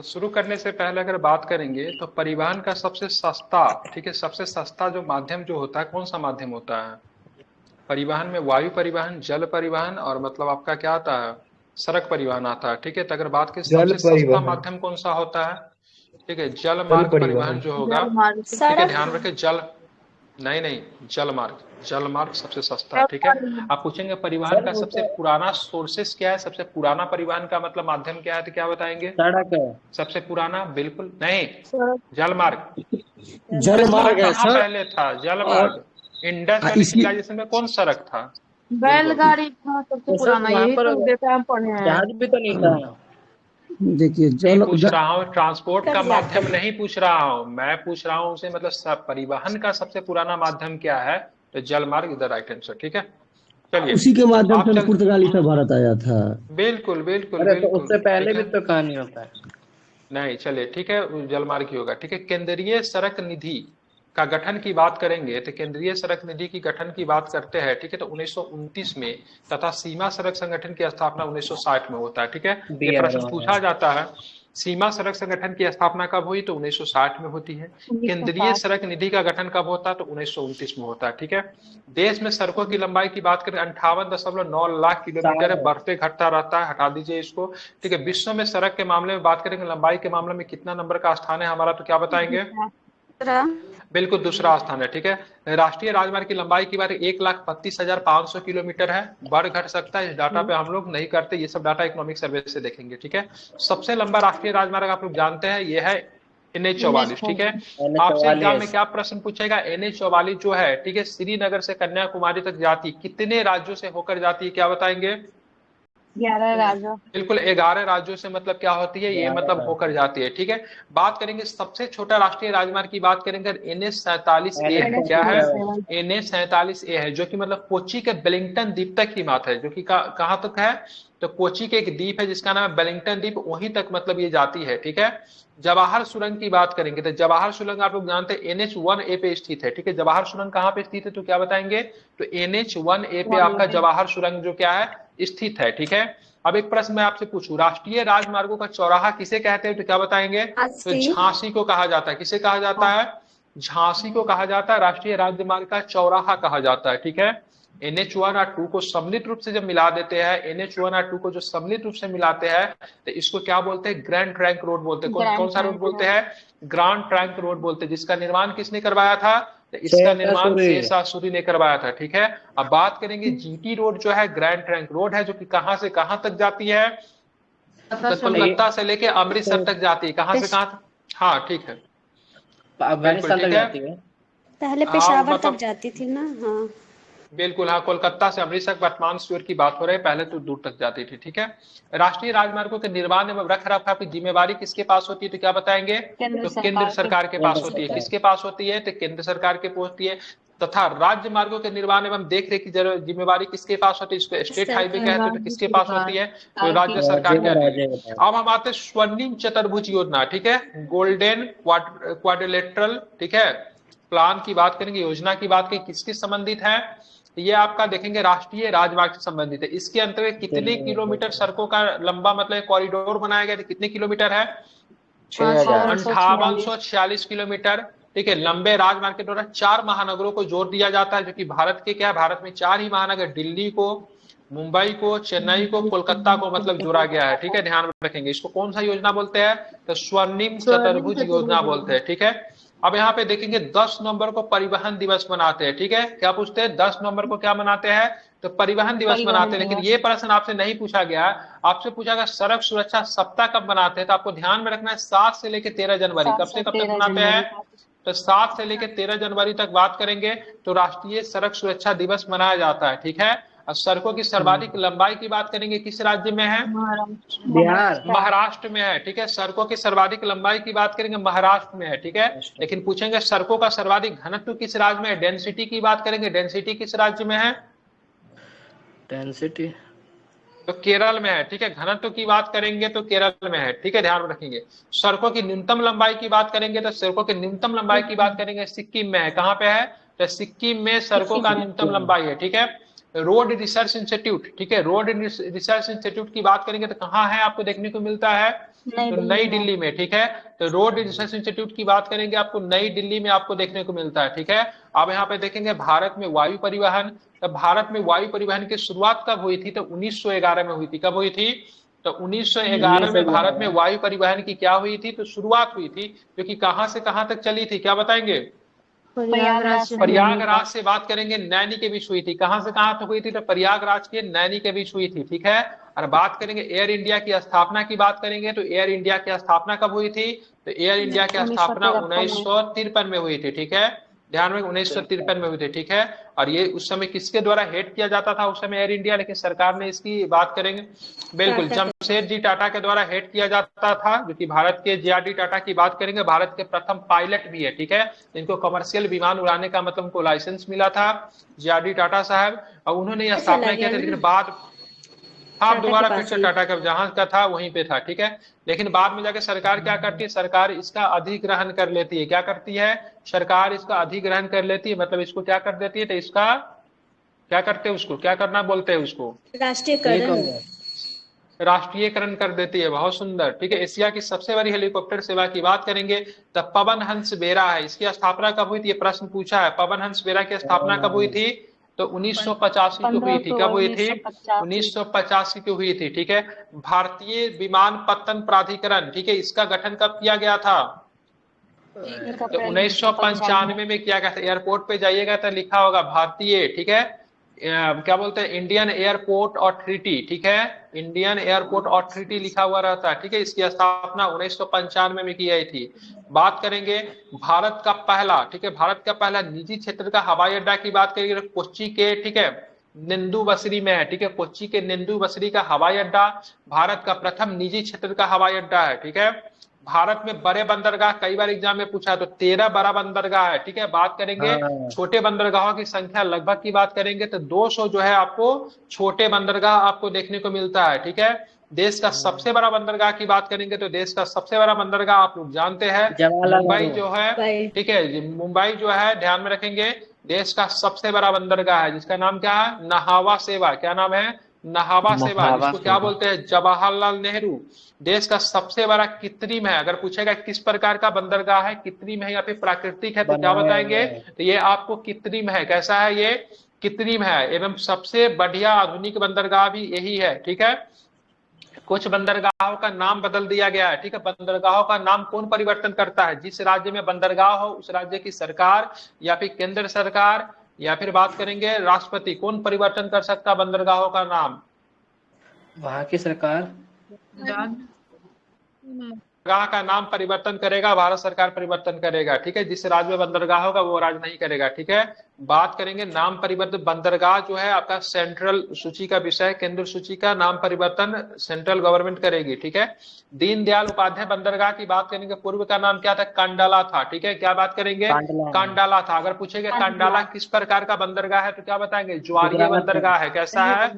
तो शुरू करने से पहले अगर बात करेंगे तो परिवहन का सबसे सस्ता, ठीक है, सबसे सस्ता जो माध्यम जो होता है कौन सा माध्यम होता है परिवहन में? वायु परिवहन, जल परिवहन और मतलब आपका क्या आता है, सड़क परिवहन आता है। ठीक है, तो अगर बात की जल सबसे सस्ता परिवहन। माध्यम कौन सा होता है, ठीक है, जल जल मार्ग परिवहन परिवहन। जो होगा। जल मार्ग। ठीक है, सड़क। ध्यान रखें जल, नहीं नहीं, जल मार्ग, जल मार्ग सबसे सस्ता है। जल ठीक है, परिवहन। आप पूछेंगे परिवहन सर का वो सबसे तो पुराना सोर्सेस क्या है, सबसे पुराना परिवहन का मतलब माध्यम क्या है, तो क्या बताएंगे? सड़क है। सबसे पुराना बिल्कुल नहीं, सड़क। जल मार्ग। जल अरे जल सड़क मार्ग है कहाँ मार्ग। सर। पहले था, जल और मार्ग। इंडस वैली इसलिए सिविलाइजेशन में कौन सड़क था? बिल्कुल। बैलगाड़ी था सबसे तो सर पुराना, वहां यही पर तो डेटा हम पढ़े हैं। जहाज भी तो नहीं था। देखिए नहीं जल पूछ रहा हूँ ट्रांसपोर्ट कर का जाते माध्यम, हैं। नहीं पूछ रहा हूँ मैं, पूछ रहा हूँ उसे मतलब परिवहन का सबसे पुराना माध्यम क्या है? तो जल मार्ग इज द राइट आंसर। ठीक है, चलिए उसी के माध्यम आप से चल, पुर्तगाली से भारत आया था। बिल्कुल बिल्कुल अरे तो बिल्कुल। उससे पहले ठीक भी है, तो कहानी होता है। नहीं चलिए ठीक है, जलमार्ग ही होगा। ठीक है, केंद्रीय सड़क निधि का गठन की बात करेंगे तो केंद्रीय सड़क निधि की गठन की बात करते हैं, ठीक है, तो 1929 में, तथा सीमा सड़क संगठन की स्थापना 1960 में होता है। ठीक है, ये प्रश्न बीआरओ है। पूछा जाता है, सीमा सड़क संगठन की स्थापना कब हुई, तो 1960 में होती है। केंद्रीय 1960। सड़क निधि का गठन कब होता है, तो 1929 में होता है। ठीक है, देश में सड़कों की लंबाई की बात करें 58.9 लाख किलोमीटर है, साठ है। बढ़ते घटता रहता है, हटा दीजिए इसको। ठीक है, विश्व में सड़क के मामले में बात करेंगे, लंबाई के मामले में कितना नंबर का स्थान है हमारा, तो क्या बताएंगे? दूसरा। बिल्कुल दूसरा स्थान है। ठीक है, राष्ट्रीय राजमार्ग की लंबाई की बात 1,32,500 किलोमीटर है, बढ़ घट सकता है, इस डाटा पे हम लोग नहीं करते, ये सब डाटा इकोनॉमिक सर्वे से देखेंगे। ठीक है, सबसे लंबा राष्ट्रीय राजमार्ग आप लोग जानते हैं ये है NH 44। ठीक है, मैंने आपसे एग्जाम में 44। क्या प्रश्न पूछेगा, NH 44 जो है, ठीक है, श्रीनगर से कन्याकुमारी तक जाती, कितने राज्यों से होकर जाती है, क्या बताएंगे? 11 राजा। बिल्कुल 11 राज्यों से, मतलब क्या होती है ये, ग्यारह मतलब था। होकर जाती है। ठीक है, बात करेंगे सबसे छोटा राष्ट्रीय राजमार्ग की बात करेंगे, NH 47A एन एच है, क्या फोर्टी है? सेवन 47। NH 47A है, जो कि मतलब कोची के वेलिंगटन द्वीप तक ही मात्र है, जो कि कहाँ तक है, तो कोची के एक द्वीप है जिसका नाम है वेलिंगटन द्वीप, वहीं तक मतलब ये जाती है। ठीक है, जवाहर सुरंग की बात करेंगे तो जवाहर सुरंग आप लोग जानते हैं NH 1A पे स्थित है। ठीक है, जवाहर सुरंग कहाँ पे स्थित है, तो क्या बताएंगे? तो NH 1A पे आपका जवाहर सुरंग जो क्या है, स्थित है। ठीक है, अब एक प्रश्न मैं आपसे पूछूं, राष्ट्रीय राजमार्गों का चौराहा किसे कहते हैं, तो क्या बताएंगे? तो 80। झांसी को कहा जाता है, किसे कहा जाता है? झांसी को कहा जाता है, राष्ट्रीय राजमार्ग का चौराहा कहा जाता है। ठीक है, NH 1 और 2 को सम्मिलित रूप से जब मिला देते हैं, NH 1 और 2 को जो सम्मिलित रूप से मिलाते हैं, तो इसको क्या बोलते हैं, ग्रैंड ट्रंक रोड बोलते हैं। कौन कौन ग्रैंड सा रोड ट्रंक बोलते रोड। हैं? ग्रांड ट्रंक रोड बोलते हैं, जिसका निर्माण किसने करवाया था, तो इसका शेर निर्माण सूरी। शेरशाह सूरी ने करवाया था। ठीक है, अब बात करेंगे GT रोड जो है, ग्रैंड ट्रंक रोड है, जो कि कहां से कहां तक जाती है, पता तो चले। ये कोलकाता से लेके अमृतसर तक जाती है, कहां से कहां तक? हाँ ठीक है, बिल्कुल अफगानिस्तान तक ठीक है। जाती है। पहले हाँ पेशावर तक मतलब जाती थी ना, हाँ। बिल्कुल, हाँ कोलकाता से अमृतसर वर्तमान स्टोर की बात हो रही है, पहले तो दूर तक जाती थी। ठीक है, राष्ट्रीय राजमार्गों के निर्माण एवं रख रखाव की जिम्मेवारी किसके पास होती है, तो क्या बताएंगे? केंद्र तो केंद्र सरकार के। सरकार के केंद्र पास होती है। सरकार। किसके पास होती है, तो केंद्र सरकार के पास होती है। तथा राज्य मार्गों के निर्माण एवं देखरेख की जिम्मेवारी किसके पास होती है, इसको स्टेट हाईवे कहते हैं, तो राज्य किसके पास होती सरकार। है, तो राज्य आरके। सरकार राज्य की का होती है। राज्य बता। अब हम आते हैं स्वर्णिम चतुर्भुज योजना। ठीक है, गोल्डन क्वाड्रिलेटरल, ठीक है, प्लान की बात करेंगे, योजना की बात करेंगे, किसके संबंधित है, ये आपका देखेंगे राष्ट्रीय राजमार्ग से संबंधित है। इसके अंतर्गत कितने किलोमीटर सड़कों का लंबा मतलब कॉरिडोर बनाया गया, कितने किलोमीटर है? 6000। 5846। 5846 किलोमीटर। ठीक है, लंबे राजमार्ग के द्वारा 4 महानगरों को जोड़ दिया जाता है, जो कि भारत के क्या है, भारत में 4 ही महानगर, दिल्ली को, मुंबई को, चेन्नई को, कोलकाता को मतलब जोड़ा गया है। ठीक है, ध्यान में रखेंगे, इसको कौन सा योजना बोलते हैं, तो स्वर्णिम स्वर्णिम चतुर्भुज योजना चतुर्भुज बोलते योजना। हैं। ठीक है, अब यहाँ पे देखेंगे 10 नवंबर को परिवहन दिवस मनाते हैं। ठीक है, क्या पूछते हैं, 10 नवंबर को क्या मनाते हैं, तो परिवहन दिवस मनाते परिवहन हैं। लेकिन दिवस। ये प्रश्न आपसे नहीं पूछा गया, आपसे पूछा गया सड़क सुरक्षा सप्ताह कब मनाते हैं, तो आपको ध्यान में रखना है 7 से लेकर 13 जनवरी, 7 कब से से कब तक 13 मनाते हैं, जनवरी तक। तो 7 से लेकर 13 जनवरी तक बात करेंगे, तो राष्ट्रीय सड़क सुरक्षा दिवस मनाया जाता है। ठीक है, और सड़कों की सर्वाधिक लंबाई की बात करेंगे, किस राज्य में है, महाराष्ट्र। बिहार। महाराष्ट्र। महाराष्ट्र में है। ठीक है, सड़कों की सर्वाधिक लंबाई की बात करेंगे, महाराष्ट्र में है। ठीक है, लेकिन पूछेंगे सड़कों का सर्वाधिक घनत्व किस राज्य में है, डेंसिटी की बात करेंगे, डेंसिटी किस राज्य में है, डेंसिटी। तो केरल में है। ठीक है, घनत्व की बात करेंगे तो केरल में है। ठीक है, ध्यान में रखेंगे। सड़कों की न्यूनतम लंबाई की बात करेंगे तो सड़कों की न्यूनतम लंबाई की बात करेंगे, सिक्किम में है, कहाँ पे है, तो सिक्किम में सड़कों का न्यूनतम लंबाई है। ठीक है, रोड रिसर्च इंस्टीट्यूट, ठीक है, रोड रिसर्च इंस्टीट्यूट की बात करेंगे तो कहाँ है आपको देखने को मिलता है, तो नई दिल्ली में, ठीक है। तो रोड रिसर्च इंस्टीट्यूट की बात करेंगे आपको नई दिल्ली में आपको देखने को मिलता है, ठीक है। अब यहाँ पे देखेंगे भारत में वायु परिवहन, तो भारत में वायु परिवहन की शुरुआत कब हुई थी, तो 1911 में हुई थी। कब हुई थी, तो 1911 में भारत में वायु परिवहन की क्या हुई थी, तो शुरुआत हुई थी, जो कि कहां से कहां तक चली थी, क्या बताएंगे। प्रयागराज से बात करेंगे नैनी के बीच हुई थी। कहां से कहां तक हुई थी, तो प्रयागराज के नैनी के बीच हुई थी, ठीक है। और बात करेंगे एयर इंडिया की स्थापना की बात करेंगे, तो एयर इंडिया की स्थापना कब हुई थी, तो एयर इंडिया की स्थापना 1953 में हुई थी, ठीक है। ध्यान में 1953 में हुई थी, ठीक है। और ये उस समय किसके द्वारा हेड किया जाता था उस समय एयर इंडिया, लेकिन सरकार ने इसकी बात करेंगे बिल्कुल जमशेदजी टाटा के द्वारा हेड किया जाता था, जो कि भारत के जेआरडी टाटा की बात करेंगे भारत के प्रथम पायलट भी है, ठीक है। इनको कमर्शियल विमान उड़ाने का मतलब उनको लाइसेंस मिला था जेआरडी टाटा साहब, और उन्होंने यह स्थापना किया था। लेकिन बाद हाँ दोबारा फिर से टाटा का जहां का था वहीं पे था, ठीक है। लेकिन बाद में जाके सरकार क्या करती है, सरकार इसका अधिग्रहण कर लेती है। क्या करती है, सरकार इसका अधिग्रहण कर लेती है, मतलब इसको क्या कर देती है, तो इसका क्या करते हैं, उसको क्या करना बोलते हैं, उसको राष्ट्रीयकरण कर देती है। बहुत सुंदर, ठीक है। एशिया की सबसे बड़ी हेलीकॉप्टर सेवा की बात करेंगे तो पवन हंस बेरा है, इसकी स्थापना कब हुई थी, ये प्रश्न पूछा है। पवन हंस बेरा की स्थापना कब हुई थी, तो 1985 को हुई थी। कब हुई थी, 1985 की हुई थी, ठीक है। भारतीय विमानपत्तन प्राधिकरण, ठीक है, इसका गठन कब किया गया था, तो 1995 में किया गया था। एयरपोर्ट पे जाइएगा तो लिखा होगा भारतीय, ठीक है, क्या बोलते हैं, इंडियन एयरपोर्ट अथॉरिटी, ठीक है, इंडियन एयरपोर्ट अथॉरिटी लिखा हुआ रहता है, ठीक है। इसकी स्थापना 1995 में की गई थी। बात करेंगे भारत का पहला, ठीक है, भारत का पहला निजी क्षेत्र का हवाई अड्डा की बात करेंगे तो कोच्चि के, ठीक है, निंदु बसरी में है, ठीक है। कोच्चि के निंदु बसरी का हवाई अड्डा भारत का प्रथम निजी क्षेत्र का हवाई अड्डा है, ठीक है। भारत में बड़े बंदरगाह कई बार एग्जाम में पूछा, तो 13 बड़ा बंदरगाह है, ठीक है। बात करेंगे छोटे बंदरगाहों की संख्या लगभग की बात करेंगे तो 200 जो है आपको छोटे बंदरगाह आपको देखने को मिलता है, ठीक है। देश का सबसे बड़ा बंदरगाह की बात करेंगे तो देश का सबसे बड़ा बंदरगाह आप लोग जानते हैं मुंबई जो है, ठीक है, मुंबई जो है, ध्यान में रखेंगे, देश का सबसे बड़ा बंदरगाह है जिसका नाम क्या है, नहावा सेवा। क्या नाम है, नहावा सेवा, जिसको क्या बोलते हैं, जवाहरलाल नेहरू। देश का सबसे बड़ा कृत्रिम है, अगर पूछेगा किस प्रकार का बंदरगाह है, कृत्रिम है या फिर प्राकृतिक है, तो क्या बताएंगे, तो ये आपको कृत्रिम है। कैसा है, ये कृत्रिम है। एवं सबसे बढ़िया आधुनिक बंदरगाह भी यही है, ठीक है। कुछ बंदरगाहों का नाम बदल दिया गया है, ठीक है। बंदरगाहों का नाम कौन परिवर्तन करता है, जिस राज्य में बंदरगाह हो उस राज्य की सरकार या फिर केंद्र सरकार या फिर बात करेंगे राष्ट्रपति, कौन परिवर्तन कर सकता है बंदरगाहों का नाम, वहां की सरकार बंदरगाह का नाम परिवर्तन करेगा, भारत सरकार परिवर्तन करेगा, ठीक है। जिस राज्य में बंदरगाह होगा वो राज्य नहीं करेगा, ठीक है। बात करेंगे नाम परिवर्तन, बंदरगाह जो है आपका सेंट्रल सूची का विषय है, केंद्र सूची का नाम परिवर्तन सेंट्रल गवर्नमेंट करेगी, ठीक है। दीनदयाल उपाध्याय बंदरगाह की बात करेंगे, पूर्व का नाम क्या था, कांडाला था, ठीक है। क्या बात करेंगे, कांडाला था। अगर पूछेंगे कांडाला किस प्रकार का बंदरगाह है तो क्या बताएंगे, ज्वारीय बंदरगाह है। कैसा है,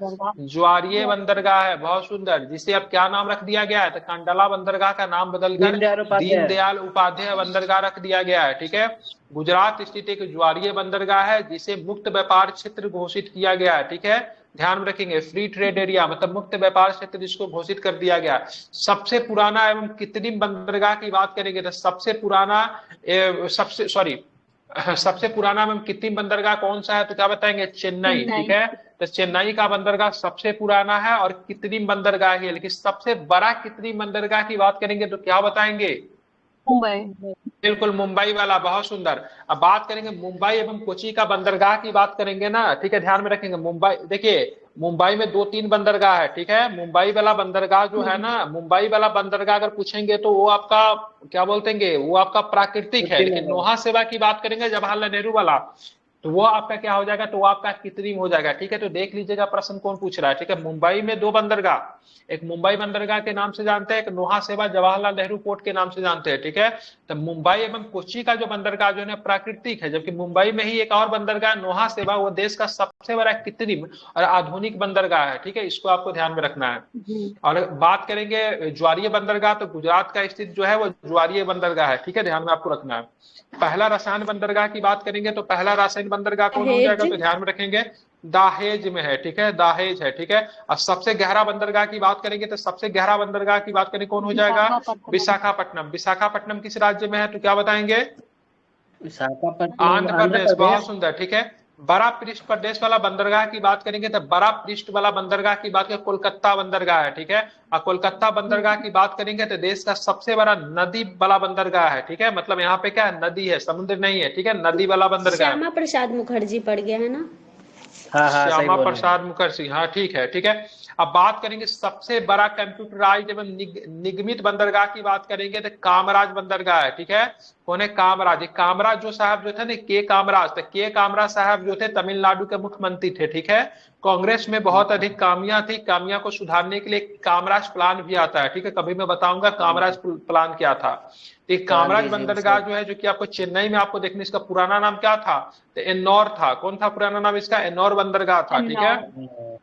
ज्वारीय बंदरगाह है। बहुत सुंदर, जिसे अब क्या नाम रख दिया गया है, तो कांडाला बंदरगाह का नाम बदलकर दीनदयाल उपाध्याय बंदरगाह रख दिया गया है, ठीक है। गुजरात स्थित एक ज्वारीय बंदरगाह है जिसे मुक्त व्यापार क्षेत्र घोषित किया गया है, ठीक है। ध्यान में रखेंगे, फ्री ट्रेड एरिया मतलब मुक्त व्यापार क्षेत्र जिसको घोषित कर दिया गया। सबसे पुराना एवं कृत्रिम बंदरगाह की बात करेंगे तो सबसे पुराना एवं कृत्रिम बंदरगाह कौन सा है, तो क्या बताएंगे, चेन्नई, ठीक है। तो चेन्नई का बंदरगाह सबसे पुराना है और कृत्रिम बंदरगाह है। लेकिन सबसे बड़ा कृत्रिम बंदरगाह की बात करेंगे तो क्या बताएंगे, मुंबई, बिल्कुल मुंबई वाला। बहुत सुंदर। अब बात करेंगे मुंबई एवं कोची का बंदरगाह की बात करेंगे ना, ठीक है, ध्यान में रखेंगे। मुंबई, देखिए मुंबई में 2-3 बंदरगाह है, ठीक है। मुंबई वाला बंदरगाह जो है ना, मुंबई वाला बंदरगाह अगर पूछेंगे तो वो आपका क्या बोलते हैं, वो आपका प्राकृतिक है। लेकिन नौहा सेवा की बात करेंगे जवाहरलाल नेहरू वाला, तो वो आपका क्या हो जाएगा, तो वो आपका कृत्रिम हो जाएगा, ठीक है। तो देख लीजिएगा प्रश्न कौन पूछ रहा है, ठीक है। मुंबई में 2 बंदरगाह, एक मुंबई बंदरगाह के नाम से जानते हैं, एक नौहा सेवा जवाहरलाल नेहरू पोर्ट के नाम से जानते हैं, ठीक है। तो मुंबई एवं कोच्चि का जो बंदरगाह जो है प्राकृतिक है, जबकि मुंबई में ही एक और बंदरगाह नौहा सेवा, वो देश का सबसे बड़ा कृत्रिम और आधुनिक बंदरगाह है, ठीक है। इसको आपको ध्यान में रखना है। और बात करेंगे ज्वारीय बंदरगाह, तो गुजरात का स्थित जो है वो ज्वारीय बंदरगाह है, ठीक है, ध्यान में आपको रखना है। पहला रसायन बंदरगाह की बात करेंगे तो पहला रासायनिक बंदरगाह कौन हो जाएगा, तो ध्यान में रखेंगे दाहेज में है, ठीक है, दाहेज है, ठीक है। और सबसे गहरा बंदरगाह की बात करेंगे तो सबसे गहरा बंदरगाह की बात करें कौन हो जाएगा? विशाखापट्टनम। विशाखापट्टनम किस राज्य में है तो क्या बताएंगे? विशाखापट्टनम आंध्र आंध्र प्रदेश। बहुत प्रदेश। सुंदर, ठीक है। बड़ा पृष्ठ प्रदेश वाला बंदरगाह की बात करेंगे तो बड़ा पृष्ठ वाला बंदरगाह की बात करें कोलकाता बंदरगाह है, ठीक है। और कोलकाता बंदरगाह की बात करेंगे तो देश का सबसे बड़ा नदी वाला बंदरगाह है, ठीक है। मतलब यहाँ पे क्या है, नदी है, समुद्र नहीं है, ठीक है, नदी वाला बंदरगाह। श्यामा प्रसाद मुखर्जी पड़ गया है ना? हाँ हाँ, सही श्यामा बोल रहे प्रसाद मुखर्जी, हाँ ठीक है, ठीक है। अब बात करेंगे सबसे बड़ा कंप्यूटराइज्ड एवं निगमित बंदरगाह की बात करेंगे तो कामराज बंदरगाह है, ठीक है। कौन है? कामराज। कामराज जो साहब जो थे ना, के कामराज, तो के कामराज साहब जो थे तमिलनाडु के मुख्यमंत्री थे, ठीक है। कांग्रेस में बहुत अधिक कामियां थी, कामियां को सुधारने के लिए कामराज प्लान भी आता है, ठीक है। कभी मैं बताऊंगा कामराज प्लान क्या था। तो कामराज बंदरगाह जो है, जो कि आपको चेन्नई में आपको देखने, इसका पुराना नाम क्या था? तो एन्नौर था। कौन था पुराना नाम इसका? एन्नौर बंदरगाह था, ठीक है।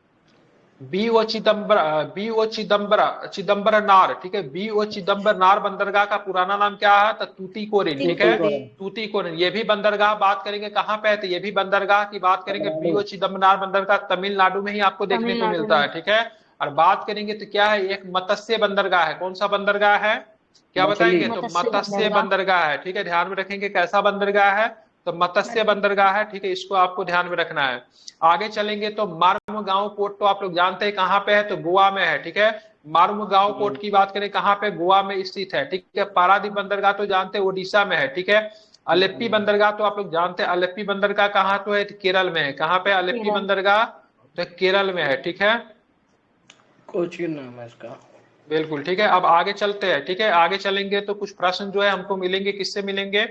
बी.ओ. चिदम्बरनार, ठीक है। बी.ओ. चिदम्बरनार बंदरगाह का पुराना नाम क्या है? तो तूतीकोरिन, ठीक है, तूतीकोरिन। ये भी बंदरगाह बात करेंगे कहाँ पे है? तो ये भी बंदरगाह की बात करेंगे, बी.ओ. चिदम्बरनार बंदरगाह तमिलनाडु में ही आपको देखने को मिलता है, ठीक है। और बात करेंगे तो क्या है, एक मत्स्य बंदरगाह है। कौन सा बंदरगाह है? क्या बताएंगे? तो मत्स्य बंदरगाह है, ठीक है। ध्यान में रखेंगे कैसा बंदरगाह है? तो मत्स्य बंदरगाह है, ठीक है। इसको आपको ध्यान में रखना है। आगे चलेंगे तो मार्मगांव पोर्ट तो आप लोग जानते हैं कहाँ पे है? तो गोवा में है, ठीक है। मार्मगांव पोर्ट की बात करें कहाँ पे? गोवा में स्थित है, ठीक है। पारादीप बंदरगाह तो जानते हैं ओडिशा में है, ठीक है। अलेप्पी बंदरगाह तो आप लोग जानते हैं, अलेप्पी बंदरगाह कहाँ तो है? केरल में है। कहाँ पे अलेप्पी बंदरगाह? तो केरल में है, ठीक है। कोचीन नाम है इसका। बिल्कुल, ठीक है। अब आगे चलते हैं, ठीक है। आगे चलेंगे तो कुछ प्रश्न जो है हमको मिलेंगे, किससे मिलेंगे?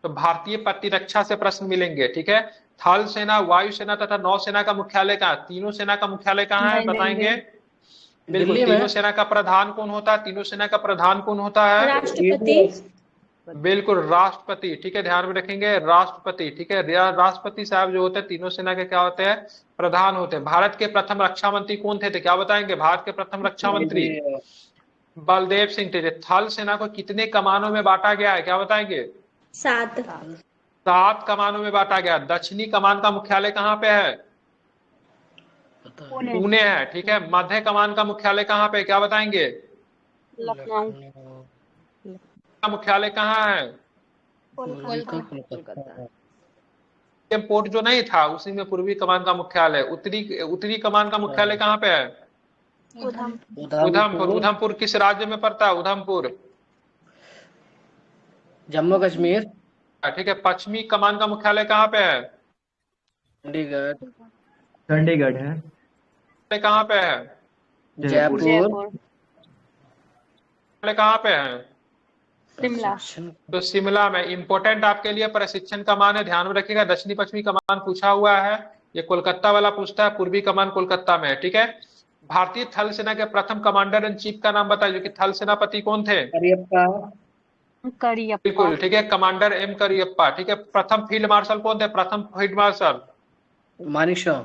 तो भारतीय प्रतिरक्षा से प्रश्न मिलेंगे, ठीक है। थल सेना, वायुसेना तथा नौसेना का मुख्यालय कहाँ? तीनों सेना का मुख्यालय कहाँ है बताएंगे? बिल्कुल। दिल्ली में। तीनों सेना का प्रधान कौन होता है? तीनों सेना का प्रधान कौन होता है? राष्ट्रपति। बिल्कुल, राष्ट्रपति, ठीक है। ध्यान में रखेंगे राष्ट्रपति, ठीक है। राष्ट्रपति साहब जो होते हैं तीनों सेना के क्या होते हैं? प्रधान होते हैं। भारत के प्रथम रक्षा मंत्री कौन थे? तो क्या बताएंगे? भारत के प्रथम रक्षा मंत्री बलदेव सिंह थे। थल सेना को कितने कमानों में बांटा गया है? क्या बताएंगे? 7। 7 कमानों में बांटा गया। दक्षिणी कमान का मुख्यालय कहाँ पे है? पुणे है, ठीक है। मध्य कमान का मुख्यालय कहाँ पे? क्या बताएंगे? लखनऊ। का मुख्यालय कहाँ है? पोर्ट जो नहीं था उसी में पूर्वी कमान का मुख्यालय। उत्तरी कमान का मुख्यालय कहाँ पे है? उधमपुर। उधमपुर किस राज्य में पड़ता है? उधमपुर जम्मू कश्मीर। ठीक है। पश्चिमी कमान का मुख्यालय कहाँ पे है? चंडीगढ़। चंडीगढ़ है। कहाँ पे है? जयपुर। कहाँ पे है? शिमला। तो शिमला में। इंपोर्टेंट आपके लिए प्रशिक्षण कमान है, ध्यान में रखिएगा। दक्षिणी पश्चिमी कमान पूछा हुआ है, ये कोलकाता वाला पूछता है। पूर्वी कमान कोलकाता में है, ठीक है। भारतीय थल सेना के प्रथम कमांडर इन चीफ का नाम बताइए, जो कि थल सेनापति कौन थे? करियप्पा। बिल्कुल, ठीक है। कमांडर एम करियप्पा, ठीक है। प्रथम फील्ड मार्शल कौन थे? प्रथम field marshal Manekshaw.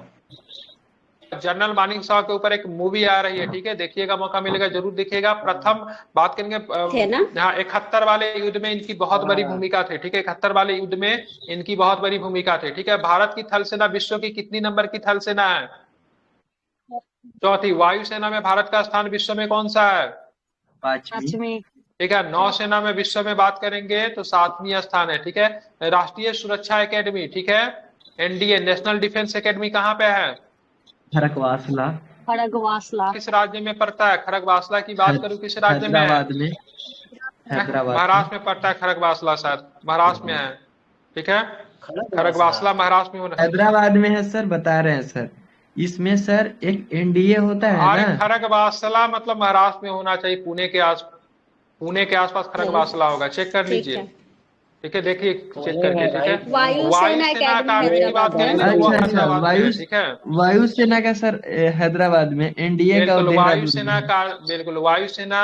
General Manekshaw के ऊपर एक मूवी आ रही है, ठीक है। देखिएगा, मौका मिलेगा जरूर देखिएगा। प्रथम बात करेंगे यहाँ 71 वाले युद्ध में इनकी बहुत बड़ी भूमिका थी, ठीक है। 71 वाले युद्ध में इनकी बहुत बड़ी भूमिका थी, ठीक है। भारत की थल सेना विश्व की कितनी नंबर की थल सेना है? चौथी। वायुसेना में भारत का स्थान विश्व में कौन सा है? 5वीं। ठीक है। नौसेना में विश्व में बात करेंगे तो 7वीं स्थान है, ठीक है। राष्ट्रीय सुरक्षा एकेडमी, ठीक है, एनडीए, नेशनल डिफेंस एकेडमी कहाँ पे है? खड़गवासला। किस राज्य में पड़ता है? खड़गवासला की बात करूं किस राज्य में है? हैदराबाद। महाराष्ट्र में पड़ता है खड़गवासला, सर महाराष्ट्र में है, ठीक है। खड़गवासला महाराष्ट्र में होना। हैदराबाद में है सर, बता रहे हैं सर। इसमें सर एक एनडीए होता है ना। खड़गवासला मतलब महाराष्ट्र में होना चाहिए, पुणे के आसपास खड़गवासला होगा, चेक कर लीजिए, ठीक है। देखिए चेक करके, ठीक है। वायुसेना अकादमी की बात करेंगे तो वो हैदराबाद में है, ठीक है। वायुसेना का सर हैदराबाद में, एनडीए का वायुसेना का। बिल्कुल, वायुसेना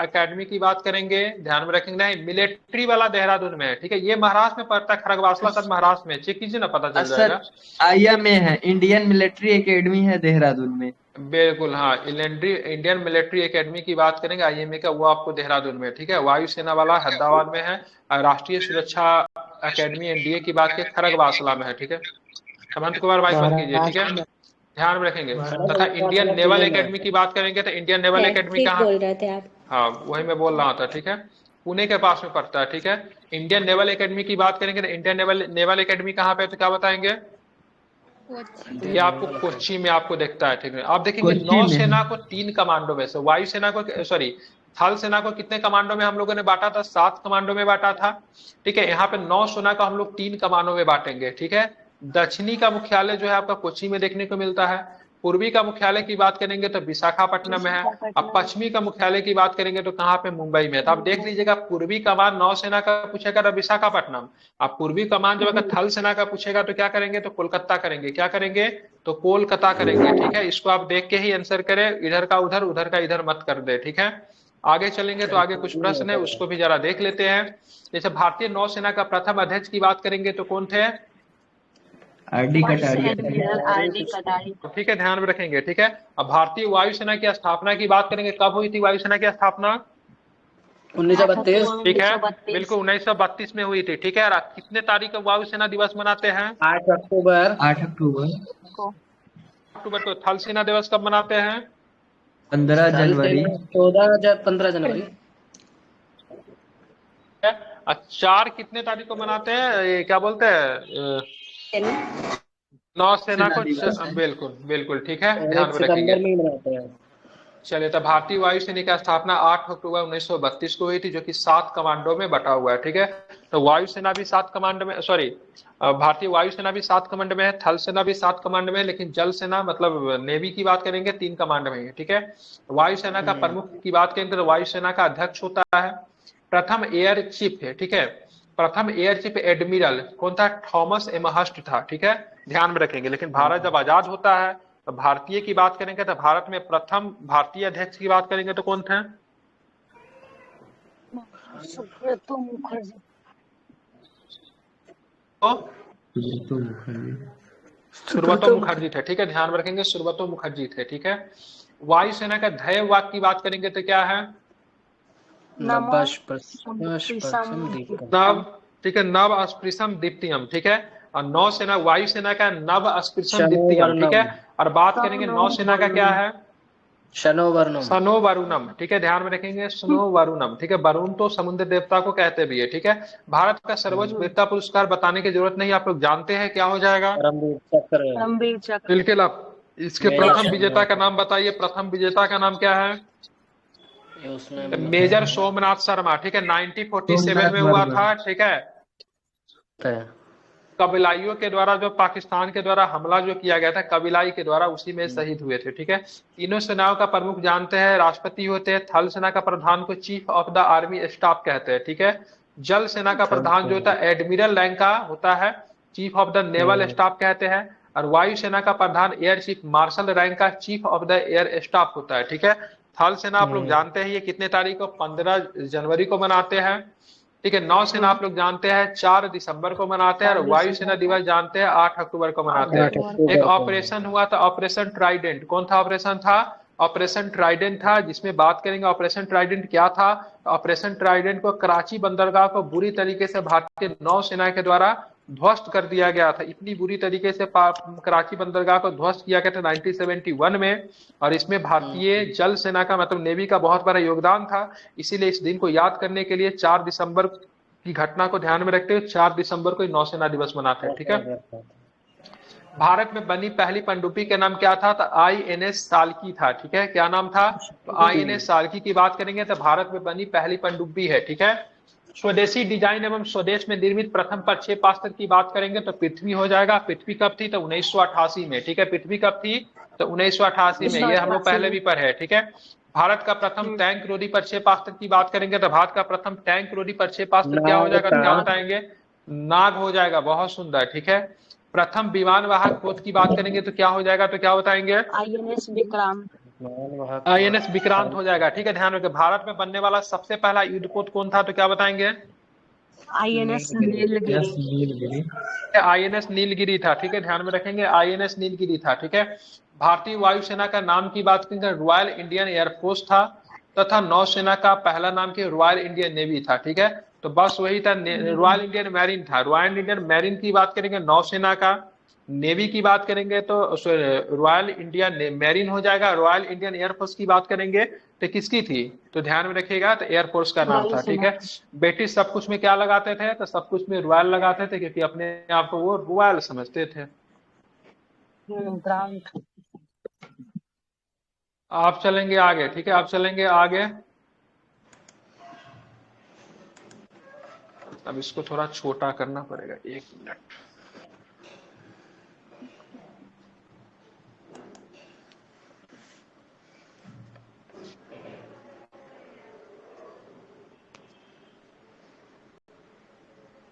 अकेडमी की बात करेंगे, ध्यान में रखेंगे। मिलिट्री वाला देहरादून में है, ठीक है। ये महाराष्ट्र में पड़ता है, खड़गवासला सर महाराष्ट्र में, चेक कीजिए ना, पता चल जाएगा। आईएम में है, इंडियन मिलिट्री एकेडमी है देहरादून में। बिल्कुल, हाँ। इंडियन मिलिट्री एकेडमी की बात करेंगे आईएमए का, वो आपको देहरादून में, ठीक है। वायुसेना वाला हैदराबाद में है। राष्ट्रीय सुरक्षा एकेडमी एनडीए की बात की खड़गवासला में है, ठीक है। हेमंत कुमार भाई बंद कीजिए, ठीक है। ध्यान में रखेंगे। भारत तथा में इंडियन पांच नेवल में एकेडमी की बात करेंगे तो इंडियन नेवल एकेडमी ठीक कहाँ? बोल रहे थे आप। हाँ वही मैं बोल रहा था, ठीक है, पुणे के पास में पड़ता है, ठीक है। इंडियन नेवल एकेडमी की बात करेंगे तो इंडियन नेवल नेवल एकेडमी कहाँ पे है, तो क्या बताएंगे? ये आपको कोच्चि में आपको दिखता है, ठीक है। आप देखेंगे कोच्चि में नौसेना को 3 कमांडो में से, वायुसेना को सॉरी थल सेना को कितने कमांडो में हम लोगों ने बांटा था? 7 कमांडो में बांटा था, ठीक है। यहाँ पे नौसेना को हम लोग 3 कमांडो में बांटेंगे, ठीक है। दक्षिणी का मुख्यालय जो है आपका कोच्चि में देखने को मिलता है। पूर्वी का मुख्यालय की बात करेंगे तो विशाखापट्टनम में है। अब पश्चिमी का मुख्यालय की बात करेंगे तो कहाँ पे? मुंबई में। तो आप देख लीजिएगा, पूर्वी कमान नौसेना का पूछेगा तो विशाखापट्टनम, आप पूर्वी कमान जब अगर थल सेना का पूछेगा तो क्या करेंगे? तो कोलकाता करेंगे। क्या करेंगे? तो कोलकाता करेंगे, ठीक है। इसको आप देख के ही आंसर करें, इधर का उधर उधर का इधर मत कर दे, ठीक है। आगे चलेंगे तो आगे कुछ प्रश्न है, उसको भी जरा देख लेते हैं। जैसे भारतीय नौसेना का प्रथम अध्यक्ष की बात करेंगे तो कौन थे? RD Kataria. Admiral RD. Kataria. तो ठीक है, ध्यान में रखेंगे, ठीक है। अब भारतीय वायुसेना की स्थापना की बात करेंगे, कब हुई थी वायुसेना की स्थापना? 1932। ठीक है, 1932। बिल्कुल 1932 में हुई थी, ठीक है। और कितने तारीख को वायुसेना दिवस मनाते हैं? 8 अक्टूबर। 8 अक्टूबर। अक्टूबर को। थल सेना दिवस कब मनाते हैं? 15 जनवरी। 15 जनवरी। और 4 कितने तारीख को मनाते हैं? ये क्या बोलते हैं? नौसेना को। बिल्कुल बिल्कुल, ठीक है, और ध्यान 1 में रखेंगे। सितंबर में ही मनाते हैं। चलिए, तो भारतीय वायुसेना की स्थापना 8 अक्टूबर 1932 को हुई थी, जो कि 7 कमांडो में बटा हुआ है, ठीक है। तो वायुसेना भी 7 कमांड में, सॉरी, भारतीय वायुसेना भी 7 कमांड में है, थल सेना भी 7 कमांड में है, लेकिन जल सेना मतलब नेवी की बात करेंगे 3 कमांड में है, ठीक है। वायुसेना का प्रमुख की बात करेंगे तो वायुसेना का अध्यक्ष होता है। प्रथम एयर चीफ है, ठीक है। प्रथम एयर चीफ एडमिरल कौन था? थॉमस एमहर्स्ट था, ठीक है, ध्यान में रखेंगे। लेकिन भारत जब आजाद होता है तो भारतीय की बात करेंगे तो भारत में प्रथम भारतीय अध्यक्ष की बात करेंगे तो कौन थे? सुब्रतो मुखर्जी। सुब्रतो मुखर्जी। सुब्रतो मुखर्जी थे, ठीक है, ध्यान में रखेंगे, सुब्रतो मुखर्जी थे, ठीक है। वायुसेना का ध्येय वाक्य की बात करेंगे तो क्या है? नव, ठीक है, नव अस्पृशम द्वितीयम, ठीक है। और नौसेना वायुसेना का नव अस्पृशम द्वितीयम, ठीक है। और बात करेंगे नौसेना का क्या है? शनो वरुणम, ठीक है, ध्यान में रखेंगे, स्नो वरुणम, ठीक है। वरुण तो समुद्र देवता को कहते भी है, ठीक है। भारत का सर्वोच्च वीरता पुरस्कार बताने की जरूरत नहीं, आप लोग जानते हैं क्या हो जाएगा? परमवीर चक्र। बिल्कुल। आप इसके प्रथम विजेता का नाम बताइए, प्रथम विजेता का नाम क्या है? मेजर सोमनाथ शर्मा, ठीक है, 1947 में हुआ था, ठीक है। कबीलाइयों के द्वारा जो पाकिस्तान के द्वारा हमला जो किया गया था कबीलाई के द्वारा, उसी में शहीद हुए थे, ठीक है। तीनों सेनाओं का प्रमुख जानते हैं, राष्ट्रपति होते हैं। थल सेना का प्रधान को chief of the army staff कहते हैं, ठीक है। जल सेना का प्रधान जो होता है एडमिरल रैंक का होता है, chief of the naval staff कहते हैं। और वायुसेना का प्रधान एयर चीफ मार्शल रैंक का chief of the air staff होता है, ठीक है। थल सेना आप लोग जानते हैं ये कितने तारीख को? 15 जनवरी को मनाते हैं, ठीक है। नौसेना आप लोग जानते हैं 4 दिसंबर को मनाते हैं। और वायुसेना दिवस जानते हैं 8 अक्टूबर को मनाते हैं। एक ऑपरेशन हुआ था, ऑपरेशन ट्राइडेंट। कौन था ऑपरेशन था? ऑपरेशन ट्राइडेंट था, जिसमें बात करेंगे ऑपरेशन ट्राइडेंट क्या था। ऑपरेशन ट्राइडेंट को कराची बंदरगाह को बुरी तरीके से भारतीय नौसेना के द्वारा ध्वस्त कर दिया गया था। इतनी बुरी तरीके से कराची बंदरगाह को ध्वस्त किया गया था 1971 में। और इसमें भारतीय जल सेना का मतलब नेवी का बहुत बड़ा योगदान था। इसीलिए इस दिन को याद करने के लिए 4 दिसंबर की घटना को ध्यान में रखते हुए 4 दिसंबर को नौसेना दिवस मनाते हैं, ठीक है। भारत में बनी पहली पनडुब्बी का नाम क्या था? तो INS साल्की था, ठीक है। क्या नाम था? तो INS साल्की की बात करेंगे तो भारत में बनी पहली पनडुब्बी है, ठीक है। स्वदेशी डिजाइन एवं स्वदेश में निर्मित प्रथम प्रक्षेपास्त्र की बात करेंगे तो पृथ्वी हो जाएगा। पृथ्वी कब थी? तो 1988 में, ठीक है। पृथ्वी कब थी? तो 1988 में। ये हम लोग पहले भी पढ़े, ठीक है। भारत का प्रथम टैंक रोधी प्रक्षेपास्त्र की बात करेंगे तो भारत का प्रथम टैंक रोधी प्रक्षेपास्त्र क्या हो जाएगा? क्या बताएंगे? नाग हो जाएगा, बहुत सुंदर, ठीक है। प्रथम विमान वाहक पोत की बात करेंगे तो क्या हो जाएगा? तो क्या बताएंगे? INS विक्रांत। INS विक्रांत हो जाएगा, ठीक है, ध्यान रखें। भारत में बनने वाला सबसे पहला युद्धपोत कौन था? तो क्या बताएंगे? INS नीलगिरी। INS नीलगिरी था, ठीक है, ध्यान में रखेंगे, INS नीलगिरी था, ठीक है। भारतीय वायुसेना का नाम की बात करेंगे रॉयल इंडियन एयरफोर्स था, तथा नौसेना का पहला नाम की रॉयल इंडियन नेवी था, ठीक है। तो बस वही था, रॉयल इंडियन मैरीन था। रॉयल इंडियन मैरीन की बात करेंगे नौसेना का, नेवी की बात करेंगे तो रॉयल इंडियन मैरीन हो जाएगा। रॉयल इंडियन एयरफोर्स की बात करेंगे तो किसकी थी, तो ध्यान में रखिएगा तो एयरफोर्स का नाम था, ठीक है। ब्रिटिश सब कुछ में क्या लगाते थे, तो सब कुछ में रॉयल लगाते थे, क्योंकि अपने आप को वो रॉयल समझते थे। ग्राउंड। आप चलेंगे आगे, ठीक है, आप चलेंगे आगे। अब इसको थोड़ा छोटा करना पड़ेगा, 1 मिनट।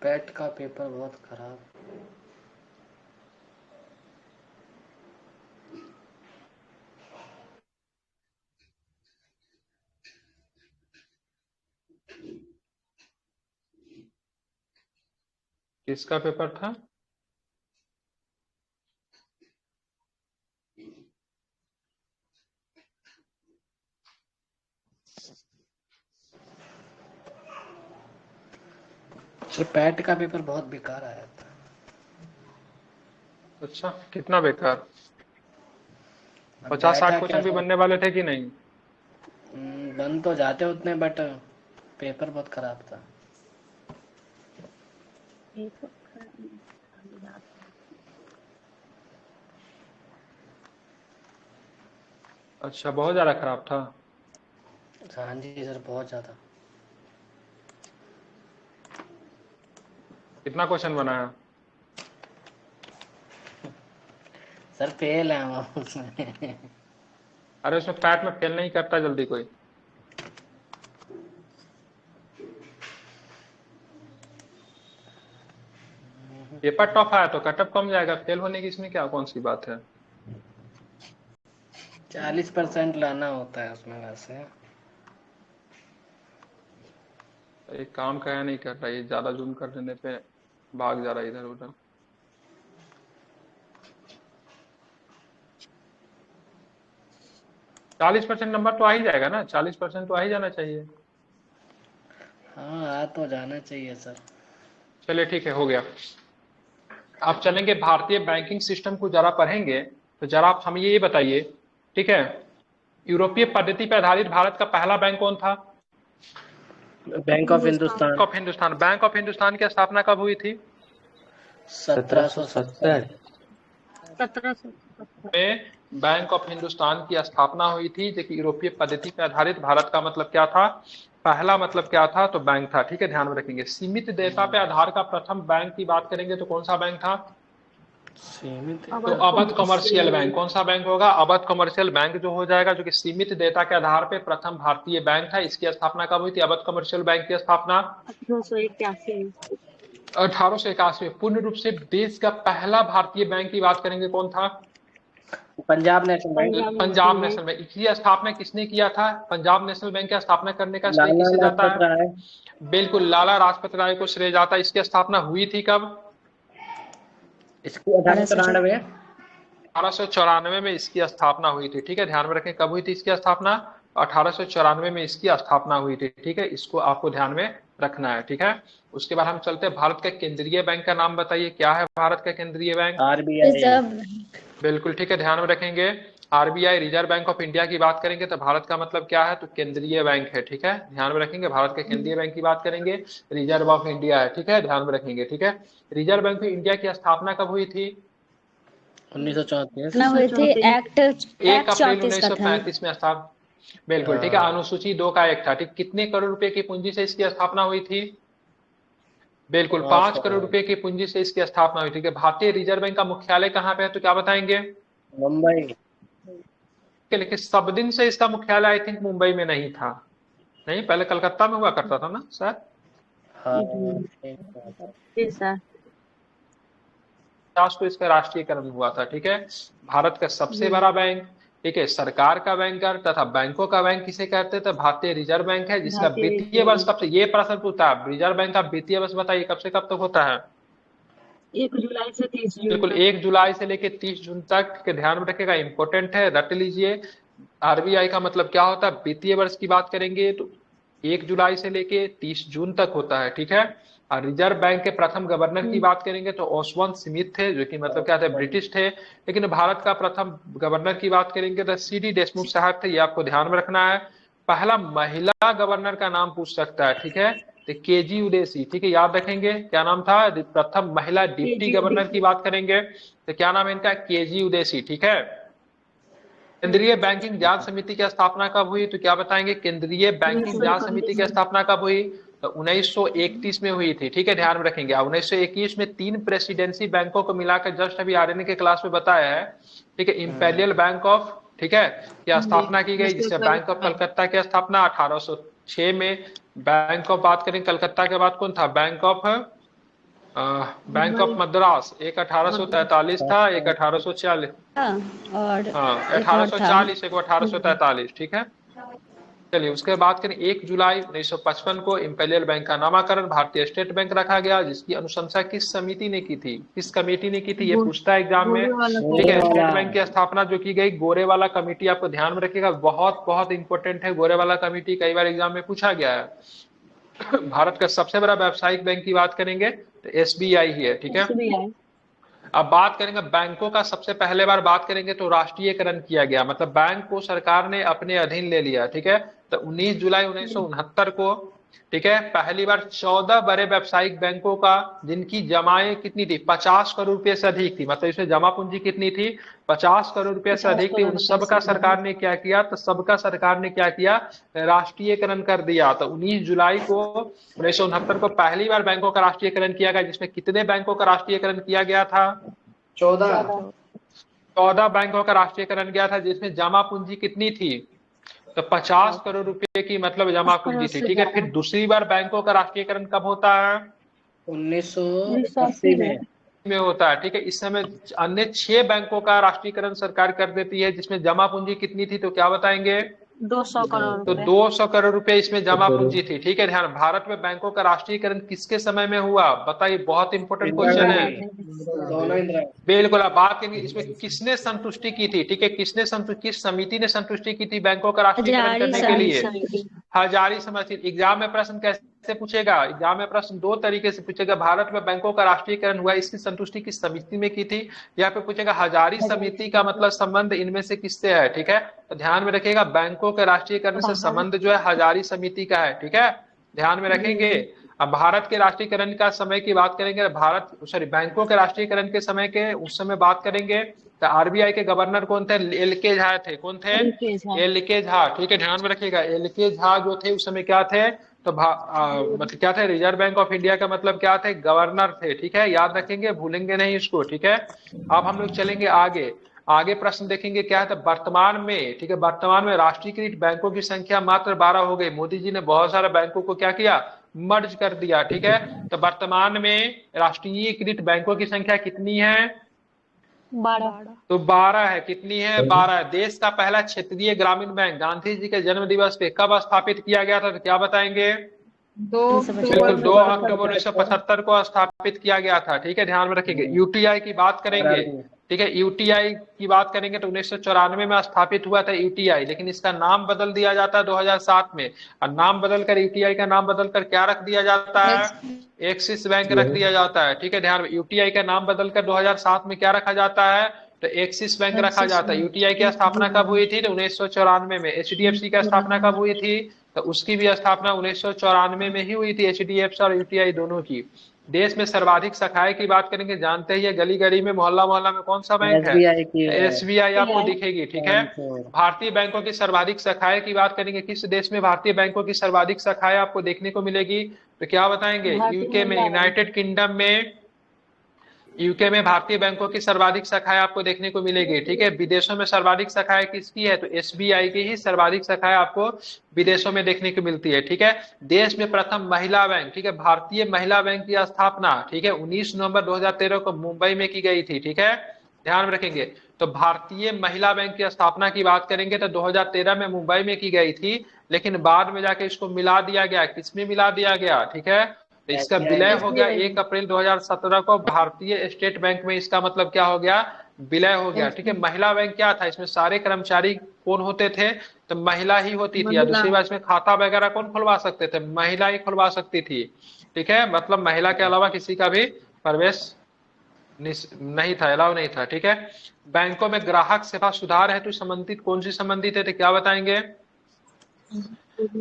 पेट का पेपर बहुत खराब। किसका पेपर था? सर पैट का पेपर बहुत बेकार आया था। अच्छा, कितना बेकार? अब 50-60 डाटा क्वेश्चन भी कैसा बनने वाले थे कि नहीं? बन तो जाते उतने, बट पेपर बहुत खराब था। अच्छा, बहुत ज्यादा खराब था। हाँ जी सर, बहुत ज्यादा। कितना क्वेश्चन बनाया? सर फेल है हम उसमें। अरे उसमें पैट में फेल नहीं करता जल्दी कोई। पेपर टफ आया तो कटअप कम जाएगा, फेल होने की इसमें क्या कौन सी बात है। 40% लाना होता है उसमें वैसे। एक काम क्या नहीं कर रहा, ये ज्यादा जूम कर देने पे भाग जा रहा है इधर उधर। चालीस % नंबर तो आ ही जाएगा ना, 40% तो आ ही जाना चाहिए। हाँ आ तो जाना चाहिए सर। चलिए ठीक है, हो गया। आप चलेंगे भारतीय बैंकिंग सिस्टम को जरा पढ़ेंगे, तो जरा आप हमें ये बताइए, ठीक है, यूरोपीय पद्धति पर आधारित भारत का पहला बैंक कौन था? Bank of Hindustan. Bank of Hindustan. Bank of Hindustan की स्थापना कब हुई थी? 1770। 1770 में बैंक ऑफ हिंदुस्तान की स्थापना हुई थी, जो कि यूरोपीय पद्धति पर आधारित भारत का मतलब क्या था, पहला मतलब क्या था, तो बैंक था, ठीक है, ध्यान में रखेंगे। सीमित देयता पे आधार का प्रथम बैंक की बात करेंगे तो कौन सा बैंक था? सीमित। तो अवध कमर्शियल बैंक। कौन सा बैंक होगा? अवध कमर्शियल बैंक जो हो जाएगा, जो कि सीमित देयता के आधार पे प्रथम भारतीय बैंक था। इसकी स्थापना कब हुई थी? अवध कमर्शियल बैंक की स्थापना 1881 में। 1881 में। पूर्ण रूप से देश का पहला भारतीय बैंक की बात करेंगे, कौन था? Punjab national bank. Punjab national bank. इसकी स्थापना किसने किया था? पंजाब नेशनल बैंक की स्थापना करने का श्रेय लाला किसे जाता लाजपत है? राय। बिल्कुल, लाला लाजपत राय को श्रेय जाता है। इसकी स्थापना हुई थी कब? इसकी 1894। 1894 में इसकी स्थापना हुई थी, ठीक है, ध्यान में रखें कब हुई थी इसकी स्थापना? 1894 में इसकी स्थापना हुई थी, ठीक है, इसको आपको ध्यान में रखना है, ठीक है। उसके बाद हम चलते हैं, भारत का केंद्रीय बैंक का नाम बताइए, क्या है भारत का केंद्रीय बैंक? आरबीआई। रिजर्व। बिल्कुल ठीक है, ध्यान में रखेंगे। RBI, reserve bank of India की बात करेंगे तो भारत का मतलब क्या है, तो केंद्रीय बैंक है, ठीक है, ध्यान में रखेंगे। भारत के केंद्रीय बैंक की बात करेंगे, रिजर्व ऑफ इंडिया है, ठीक है, ध्यान में रखेंगे, ठीक है। रिजर्व बैंक ऑफ इंडिया की स्थापना कब हुई थी? 1934। ना हुई थी एक्ट 1 अप्रैल 34 का था। 1935 में स्थापना। बिल्कुल ठीक है, अनुसूची 2 का एक था, ठीक। कितने करोड़ रुपए की पूंजी से इसकी स्थापना हुई थी? बिल्कुल 5 करोड़ रुपए की पूंजी से इसकी स्थापना हुई थी। भारतीय रिजर्व बैंक का मुख्यालय कहाँ पे है, तो क्या बताएंगे? मुंबई। लेकिन सब दिन से इसका मुख्यालय आई थिंक मुंबई में नहीं था, नहीं, पहले कलकत्ता में हुआ करता था ना सर। हाँ। जी सर। 50 को इसका राष्ट्रीयकरण हुआ था, ठीक है। भारत का सबसे बड़ा बैंक, ठीक है, सरकार का बैंकर तथा बैंकों का बैंक किसे कहते हैं, तो भारतीय रिजर्व बैंक है, जिसका भारतीय वित्तीय वर्ष कब से, ये प्रश्न पूछता है, रिजर्व बैंक का वित्तीय वर्ष बताइए कब से कब तक होता है? 1 जुलाई से 30 जून बिल्कुल, तक। 1 जुलाई से लेकर 30 जून तक के, ध्यान में रखेगा, इंपॉर्टेंट है, रट लीजिए। आरबीआई का मतलब क्या होता है? वित्तीय वर्ष की बात करेंगे तो 1 जुलाई से लेके 30 जून तक होता है, ठीक है। और रिजर्व बैंक के प्रथम गवर्नर की बात करेंगे तो ओसवंत स्मिथ थे, जो कि मतलब क्या थे, ब्रिटिश थे। लेकिन भारत का प्रथम गवर्नर की बात करेंगे तो सीडी देशमुख साहब थे, ये आपको ध्यान में रखना है। पहला महिला गवर्नर का नाम पूछ सकता है, ठीक है, तो केजी उदेसी, ठीक है, याद रखेंगे क्या नाम था। प्रथम महिला डिप्टी गवर्नर की बात करेंगे तो क्या नाम है इनका, केजी उदेसी, ठीक है। केंद्रीय बैंकिंग जांच समिति की स्थापना कब हुई, तो क्या बताएंगे, केंद्रीय बैंकिंग जांच समिति की स्थापना कब हुई, तो 1931 में हुई थी, ठीक है, ध्यान में रखेंगे। 1921 में 3 प्रेसिडेंसी बैंकों को मिलाकर जस्ट अभी आर्यन के क्लास में बताया है, ठीक है। इंपेरियल बैंक ऑफ, ठीक है, की स्थापना की गई, जिससे बैंक ऑफ कलकत्ता की स्थापना 1806 में। बैंक ऑफ बात करें कलकत्ता के बाद कौन था, बैंक ऑफ मद्रास, एक 1843 था, एक 1846, और हाँ एक और था 1840, एक 1843, ठीक है। चलिए उसके बाद करें 1 जुलाई 1955 को इंपेरियल बैंक का नामकरण भारतीय स्टेट बैंक रखा गया, जिसकी अनुशंसा किस समिति ने की थी, किस कमेटी ने की थी, ये पूछता है एग्जाम में, ठीक है। स्टेट बैंक की स्थापना जो की गई गोरेवाला कमेटी, आपको ध्यान में रखिएगा, बहुत बहुत इंपॉर्टेंट है गोरेवाला कमेटी, कई बार एग्जाम में पूछा गया है। भारत का सबसे बड़ा व्यावसायिक बैंक की बात करेंगे तो एसबीआई ही है, ठीक है। SBI अब बात करेंगे बैंकों का, सबसे पहले बार बात करेंगे तो राष्ट्रीयकरण किया गया, मतलब बैंक को सरकार ने अपने अधीन ले लिया, ठीक है। तो 19 जुलाई 1969 को, ठीक है, पहली बार 14 बड़े व्यावसायिक बैंकों का, जिनकी जमाएं कितनी थी, 50 करोड़ रुपए से अधिक थी, मतलब इसमें जमा पूंजी कितनी थी, 50 करोड़ रुपए से अधिक थी, उन सबका सरकार ने क्या किया, तो सबका सरकार ने क्या किया, राष्ट्रीयकरण कर दिया। तो 19 जुलाई को 1969 को पहली बार बैंकों का राष्ट्रीयकरण किया गया, जिसमें कितने बैंकों का राष्ट्रीयकरण किया गया था, 14 बैंकों का राष्ट्रीयकरण किया था, जिसमें जमा पूंजी कितनी थी, तो 50 करोड़ रुपए की मतलब जमा पूंजी थी, ठीक है। फिर दूसरी बार बैंकों का राष्ट्रीयकरण कब होता है, 1980 में होता है, ठीक है। इस समय अन्य 6 बैंकों का राष्ट्रीयकरण सरकार कर देती है, जिसमें जमा पूंजी कितनी थी, तो क्या बताएंगे, 200 करोड़ तो 200 करोड़ रुपए इसमें जमा पूंजी थी, ठीक है। ध्यान, भारत में बैंकों का राष्ट्रीयकरण किसके समय में हुआ, बताइए, बहुत इंपॉर्टेंट क्वेश्चन है। दोनों इंदिरा बिल्कुल, अब बात करेंगे इसमें किसने संतुष्टि की थी, ठीक है, किस समिति ने संतुष्टि की थी बैंकों का राष्ट्रीयकरण करने के लिए, हजारी समिति। एग्जाम में प्रश्न कैसे पूछेगा, एग्जाम में प्रश्न 2 तरीके से पूछेगा, भारत में बैंकों का राष्ट्रीयकरण हुआ, इसकी संतुष्टि किस समिति में की थी, या पे पूछेगा हजारी समिति का मतलब संबंध इनमें से किससे है, ठीक है। तो ध्यान में रखिएगा, बैंकों के राष्ट्रीयकरण से संबंध जो है हजारी समिति का है, ठीक है, ध्यान में रखेंगे। अब भारत के राष्ट्रीयकरण का समय की बात करेंगे, बैंकों के राष्ट्रीयकरण के समय के उस समय बात करेंगे तो आरबीआई के गवर्नर कौन थे, एल के झा थे, कौन थे, एल के झा, ठीक है, ध्यान में रखिएगा। एल के झा जो थे उस समय क्या थे, तो मतलब क्या थे, रिजर्व बैंक ऑफ इंडिया का मतलब क्या थे, गवर्नर थे, ठीक है, याद रखेंगे, भूलेंगे नहीं इसको, ठीक है। अब हम लोग चलेंगे आगे प्रश्न देखेंगे क्या है, तो वर्तमान में, ठीक है, वर्तमान में राष्ट्रीयकृत बैंकों की संख्या मात्र 12 हो गई, मोदी जी ने बहुत सारे बैंकों को क्या किया, मर्ज कर दिया, ठीक है। तो वर्तमान में राष्ट्रीयकृत बैंकों की संख्या कितनी है, 12 तो 12 है, कितनी है, 12 है। देश का पहला क्षेत्रीय ग्रामीण बैंक गांधी जी के जन्म दिवस पे कब स्थापित किया गया था, तो क्या बताएंगे, बिल्कुल 2 अक्टूबर 1975 को स्थापित किया गया था, ठीक है, ध्यान में रखिएगा। यूटीआई की बात करेंगे, ठीक है, यूटीआई की बात करेंगे तो 1994 में स्थापित हुआ था यूटीआई, लेकिन इसका नाम बदल दिया जाता है 2007 में, और नाम बदलकर यूटीआई का नाम बदलकर क्या रख दिया जाता है, एक्सिस बैंक रख दिया जाता है, ठीक है, ध्यान में। यूटीआई का नाम बदलकर 2007 में क्या रखा जाता है, तो एक्सिस बैंक रखा जाता है। यूटीआई की स्थापना कब हुई थी, तो 1994 में। एचडीएफसी की स्थापना कब हुई थी, तो उसकी भी स्थापना 1994 में ही हुई थी, एचडीएफसी और यूटीआई दोनों की। देश में सर्वाधिक शाखाएं की बात करेंगे, जानते ही गली गली में, मोहल्ला मोहल्ला में कौन सा बैंक है, एसबीआई आपको दिखेगी, ठीक है। भारतीय बैंकों की सर्वाधिक शाखाएं की बात करेंगे, किस देश में भारतीय बैंकों की सर्वाधिक शाखाएं आपको देखने को मिलेगी, तो क्या बताएंगे, यूके में, यूनाइटेड किंगडम में, यूके में भारतीय बैंकों की सर्वाधिक शाखाएं आपको देखने को मिलेगी, ठीक है। विदेशों में सर्वाधिक शाखाएं किसकी है, तो एसबीआई की ही सर्वाधिक शाखाएं आपको विदेशों में देखने को मिलती है, ठीक है। देश में प्रथम महिला बैंक, ठीक है, भारतीय महिला बैंक की स्थापना, ठीक है, 19 नवंबर 2013 को मुंबई में की गई थी, ठीक है, ध्यान में रखेंगे। तो भारतीय महिला बैंक की स्थापना की बात करेंगे तो 2013 में मुंबई में की गई थी, लेकिन बाद में जाके इसको मिला दिया गया, किसमें मिला दिया गया, ठीक है, तो इसका विलय हो गया 1 अप्रैल 2017 को भारतीय स्टेट बैंक में, इसका मतलब क्या हो गया, विलय हो गया, ठीक है। महिला बैंक क्या था, इसमें सारे कर्मचारी कौन होते थे, तो महिला ही होती थी। या दूसरी बात, इसमें खाता वगैरह कौन खुलवा सकते थे, महिला ही खुलवा सकती थी, ठीक है। मतलब महिला के अलावा किसी का भी प्रवेश नहीं था, अलाउ नहीं था, ठीक है। बैंकों में ग्राहक सेवा सुधार हेतु संबंधित कौन सी संबंधित है, तो क्या बताएंगे?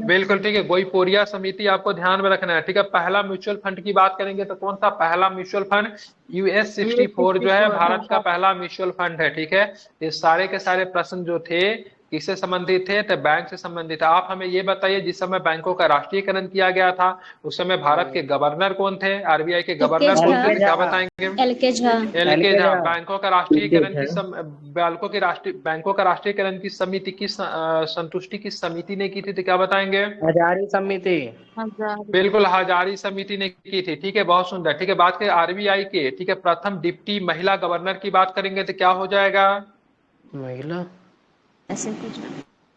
बिल्कुल ठीक है, गोईपोरिया समिति आपको ध्यान में रखना है, ठीक है। पहला म्यूचुअल फंड की बात करेंगे तो कौन सा पहला म्यूचुअल फंड, US 64 जो है भारत का पहला म्यूचुअल फंड है, ठीक है। ये सारे के सारे प्रश्न जो थे किससे संबंधित थे, तो बैंक से संबंधित है। आप हमें ये बताइए, जिस समय बैंकों का राष्ट्रीयकरण किया गया था उस समय भारत के गवर्नर कौन थे, RBI के गवर्नर कौन थे, तो क्या बताएंगे? LK झा। LK झा। बैंकों का राष्ट्रीयकरण की बैंकों का राष्ट्रीयकरण की समिति किस संतुष्टि की समिति ने की थी, तो क्या बताएंगे? हजारी समिति। बिल्कुल, हजारी समिति ने की थी, ठीक है। बहुत सुंदर, ठीक है। बात करें RBI के, ठीक है, प्रथम डिप्टी महिला गवर्नर की बात करेंगे तो क्या हो जाएगा? महिला। ऐसे कुछ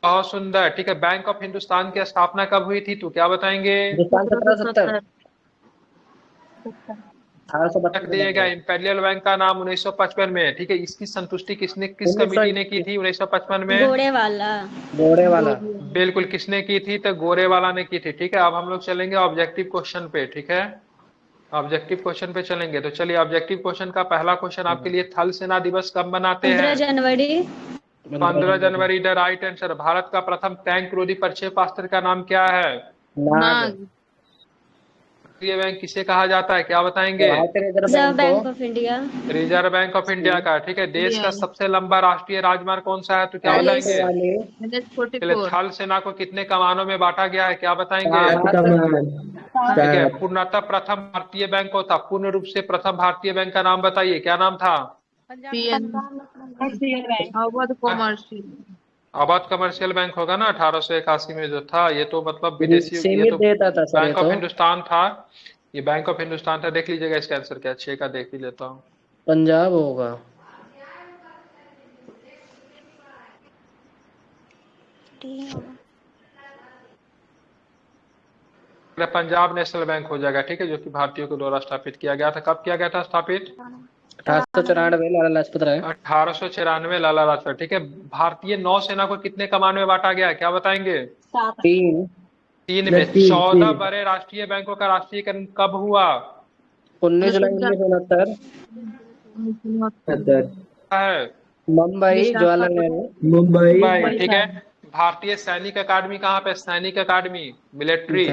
बहुत सुंदर, ठीक है। बैंक ऑफ हिंदुस्तान की स्थापना कब हुई थी, तो क्या बताएंगे? हिंदुस्तान 1770 रख दिएगा। इंपेरियल बैंक का नाम 1955 में, ठीक है। इसकी संतुष्टि किस कमेटी ने की थी 1955 में? घोड़े वाला। घोड़े वाला। बिल्कुल, किसने की थी, तो गोरेवाला ने की थी, ठीक है। अब हम लोग चलेंगे ऑब्जेक्टिव क्वेश्चन पे, ठीक है। ऑब्जेक्टिव क्वेश्चन पे चलेंगे तो चलिए, ऑब्जेक्टिव क्वेश्चन का पहला क्वेश्चन आपके लिए, थल सेना दिवस कब मनाते 15 हैं? जनवरी। 15 जनवरी द राइट आंसर। भारत का प्रथम टैंक रोधी प्रक्षेपास्त्र का नाम क्या है? नाग। भारतीय बैंक किसे कहा जाता है, क्या बताएंगे? Reserve bank of India. Reserve bank of India का, ठीक है। देश का सबसे लंबा राष्ट्रीय राजमार्ग कौन सा है, तो क्या बताएंगे? चलिए, थल सेना को कितने कमानों में बांटा गया है, क्या बताएंगे? ठीक है। पूर्णतः प्रथम भारतीय बैंक को था, पूर्ण रूप से प्रथम भारतीय बैंक का नाम बताइए, क्या नाम था? अवध कमर्शियल बैंक होगा ना, 1881 में जो था। ये तो मतलब विदेशी, ये तो बैंक ऑफ हिंदुस्तान था, ये बैंक ऑफ हिंदुस्तान था। देख लीजिएगा इसका आंसर क्या, 6 का देख ही लेता हूँ। पंजाब होगा। पंजाब नेशनल बैंक हो जाएगा, ठीक है, जो कि भारतीयों के द्वारा स्थापित किया गया था। कब किया गया था स्थापित? 1894 लाला लाजपत राय। 1894 लाला लाजपत, ठीक है। भारतीय नौसेना को कितने कमान में बांटा गया, क्या बताएंगे? 3 में। 14 बड़े राष्ट्रीय बैंकों का राष्ट्रीयकरण कब हुआ? 19 जुलाई 1969 है मुंबई जवाहरलाल नेहरू। मुंबई। ठीक है। भारतीय सैनिक अकादमी कहाँ पे? सैनिक अकादमी, मिलिट्री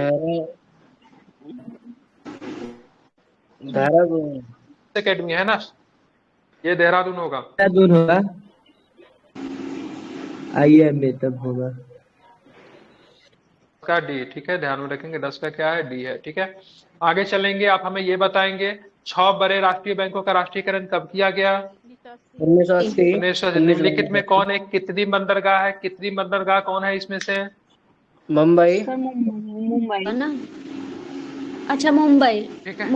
अकेडमी है ना, ये देहरादून होगा। देहरादून होगा, IIM तब होगा। का डी, ठीक है, ध्यान में रखेंगे। 10 का क्या है? डी है, ठीक है। आगे चलेंगे, आप हमें ये बताएंगे 6 बड़े राष्ट्रीय बैंकों का राष्ट्रीयकरण कब किया गया? 1980। निम्नलिखित में कौन एक कृत्रिम बंदरगाह है? कृत्रिम बंदरगाह कौन है इसमें से? मुंबई। मुंबई है ना। अच्छा, मुंबई। ठीक है।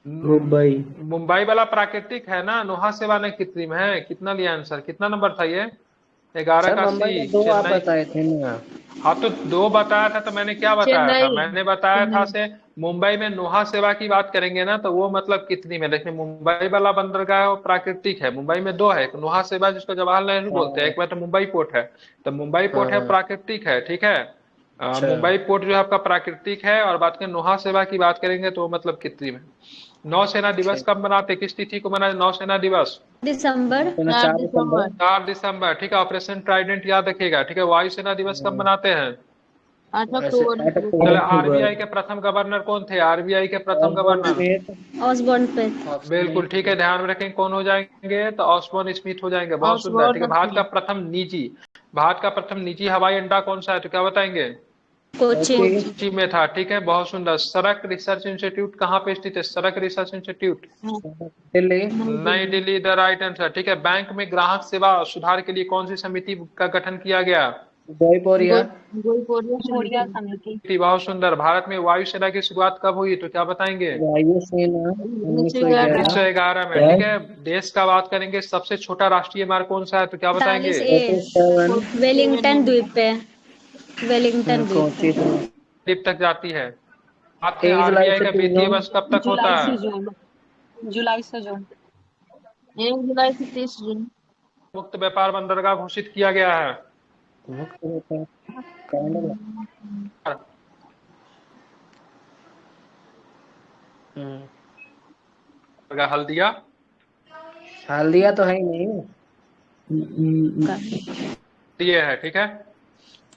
मुंबई मुंबई वाला प्राकृतिक है ना, नुहा सेवा ने कृत्रिम है। कितना लिया आंसर, कितना नंबर था ये? 11 का सी। 2 आप बताए थे ना। हाँ तो 2 बताया था, तो मैंने क्या बताया था? मैंने बताया था से मुंबई में नुहा सेवा की बात करेंगे ना, तो वो मतलब कितनी में। देखिए, मुंबई वाला बंदरगाह है वो प्राकृतिक है। मुंबई में 2 है, एक नुहा सेवा जिसको जवाहरलाल नेहरू बोलते हैं, एक बार तो मुंबई पोर्ट है। तो मुंबई पोर्ट है प्राकृतिक है, ठीक है। मुंबई पोर्ट जो है आपका प्राकृतिक है। और बात करें नुहा सेवा की बात करेंगे तो मतलब कृत्रिम है। नौसेना दिवस कब मनाते, किस तिथि को मनाते नौसेना दिवस? दिसंबर। 4 दिसंबर, ठीक है। ऑपरेशन ट्राइडेंट याद रखिएगा, ठीक है। वायुसेना दिवस कब मनाते हैं? 8 अक्टूबर। चलो, RBI के प्रथम गवर्नर कौन थे? RBI के प्रथम गवर्नर ऑसबोर्न स्मिथ। बिल्कुल ठीक है, ध्यान में रखेंगे कौन हो जाएंगे, तो ऑसबोर्न स्मिथ हो जाएंगे। बहुत सुंदर, ठीक है। भारत का प्रथम निजी हवाई अड्डा कौन सा है, तो क्या बताएंगे? कोच्चि में था, ठीक है। बहुत सुंदर। सड़क रिसर्च इंस्टीट्यूट कहाँ पे स्थित है? सड़क रिसर्च इंस्टीट्यूट दिल्ली। नई दिल्ली, द राइट आंसर, ठीक है। बैंक में ग्राहक सेवा सुधार के लिए कौन सी समिति का गठन किया गया? गोईपोरिया समिति। बहुत सुंदर। भारत में वायुसेना की शुरुआत कब हुई, तो क्या बताएंगे? वायुसेना 1911 में, ठीक है। देश का बात करेंगे, सबसे छोटा राष्ट्रीय मार्ग कौन सा है, तो क्या बताएंगे? वेलिंगटन द्वीप पे। वेलिंगटन द्वीप तक जाती है। आपके RBI का वित्तीय वर्ष कब तक होता है? जुलाई से जून। 1 जुलाई से 30 जून। मुक्त व्यापार बंदरगाह घोषित किया गया है? मुक्त व्यापार कांडला। हल्दिया। हल्दिया तो है ही नहीं। ये है, ठीक है।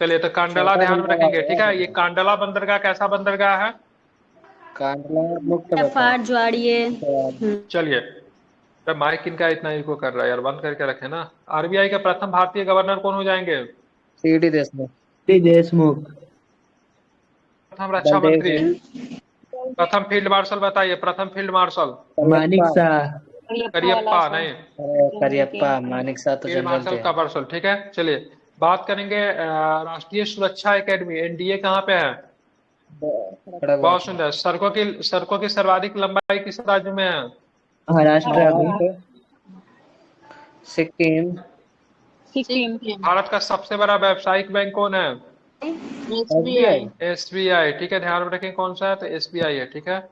चलिए, तो कांडला ध्यान में रखेंगे, ठीक है। ये कांडला बंदरगाह कैसा बंदरगाह है? कांडला मुक्त व्यापार व्यापार। ज्वारीय। चलिए, तो माइक इनका इतना इको कर रहा है यार, बंद करके रखे ना। आरबीआई के प्रथम भारतीय गवर्नर कौन हो जाएंगे? सीडी देशमुख। देशमुख। प्रथम रक्षा मंत्री, सिंह। प्रथम फील्ड मार्शल बताइए, प्रथम फील्ड मार्शल। मानिक शाह। करियप्पा नहीं, करियप्पा। मानिक शाह तो फील्ड जनरल मार्शल थे। का मार्शल, ठीक है। चलिए, बात करेंगे राष्ट्रीय सुरक्षा एकेडमी, एनडीए कहाँ पे है? बहुत सुंदर। सड़कों की सर्वाधिक लंबाई किस राज्य में है? महाराष्ट्र में। सिक्किम। सिक्किम। भारत का सबसे बड़ा व्यावसायिक बैंक कौन है? SBI। एसबीआई, ठीक है। ध्यान में रखें कौन सा है, तो एसबीआई है, ठीक है।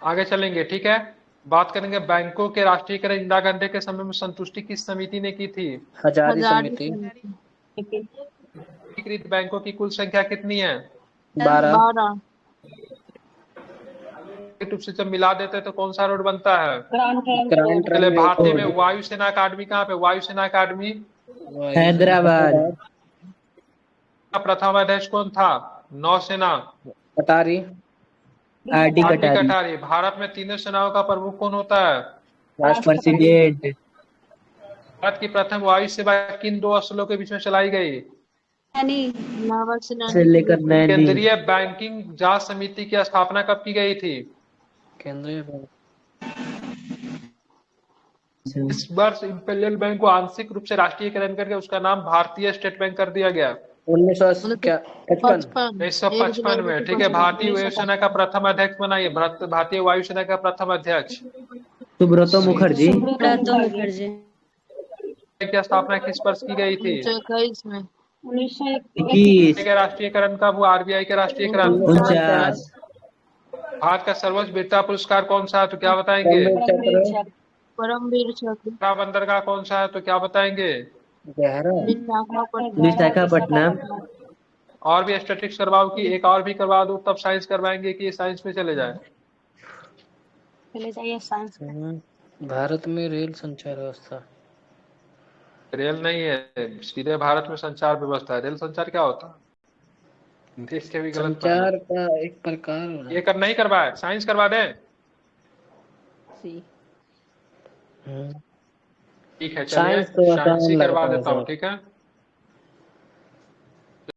आगे चलेंगे, ठीक है। बात करेंगे बैंकों के राष्ट्रीयकरण इंदिरा गांधी के समय में संतुष्टि किस समिति ने की थी? हजारी हजारी समिति। समिति। एकीकृत बैंकों की कुल संख्या कितनी है? 12। 12। रूप से जब मिला देते हैं तो कौन सा रोड बनता है? क्रांत चले, भारतीय में वायुसेना अकादमी कहाँ पे? वायुसेना अकादमी हैदराबाद। का प्रथम अध्यक्ष कौन था? नौसेना। कटारी। आरडी आरडी कटारी। कटारी। भारत में तीनों सेनाओं का प्रमुख कौन होता है? राष्ट्रपति। प्रेसिडेंट। भारत की प्रथम वायु सेवा किन दो स्थलों के बीच में चलाई गई? से लेकर नैनी। केंद्रीय बैंकिंग जांच समिति की स्थापना कब की गई थी? केंद्रीय बैंक। इस वर्ष इंपीरियल बैंक को आंशिक रूप से राष्ट्रीयकरण करके उसका नाम भारतीय स्टेट बैंक कर दिया गया 1955। 1955 में, ठीक है। भारतीय वायुसेना का प्रथम अध्यक्ष बनाइए, भारतीय वायुसेना का प्रथम अध्यक्ष। सुब्रतो मुखर्जी। सुब्रतो मुखर्जी। की स्थापना किस वर्ष की गई थी? 1921 में। 21। के राष्ट्रीयकरण कब हुआ? आरबीआई के राष्ट्रीयकरण 49। भारत का सर्वोच्च वीरता पुरस्कार कौन सा है, तो क्या बताएंगे? परमवीर चक्र। बड़ा बंदरगाह कौन सा है, तो क्या बताएंगे? विशाखापट्टनम। और भी स्टैटिक्स करवाओ कि एक और भी करवा दो, तब साइंस करवाएंगे कि साइंस में चले जाए? चले जाइए साइंस। भारत में रेल संचार व्यवस्था। रेल नहीं है, सीधे भारत में संचार व्यवस्था है। रेल संचार क्या होता है? देश के भी गलत संचार का एक प्रकार हो ये कर नहीं करवाए, साइंस करवा दे। ठीक है, चलिए साइंस तो साइंस ही आसान करवा लगता है देता हूँ, सर। ठीक है।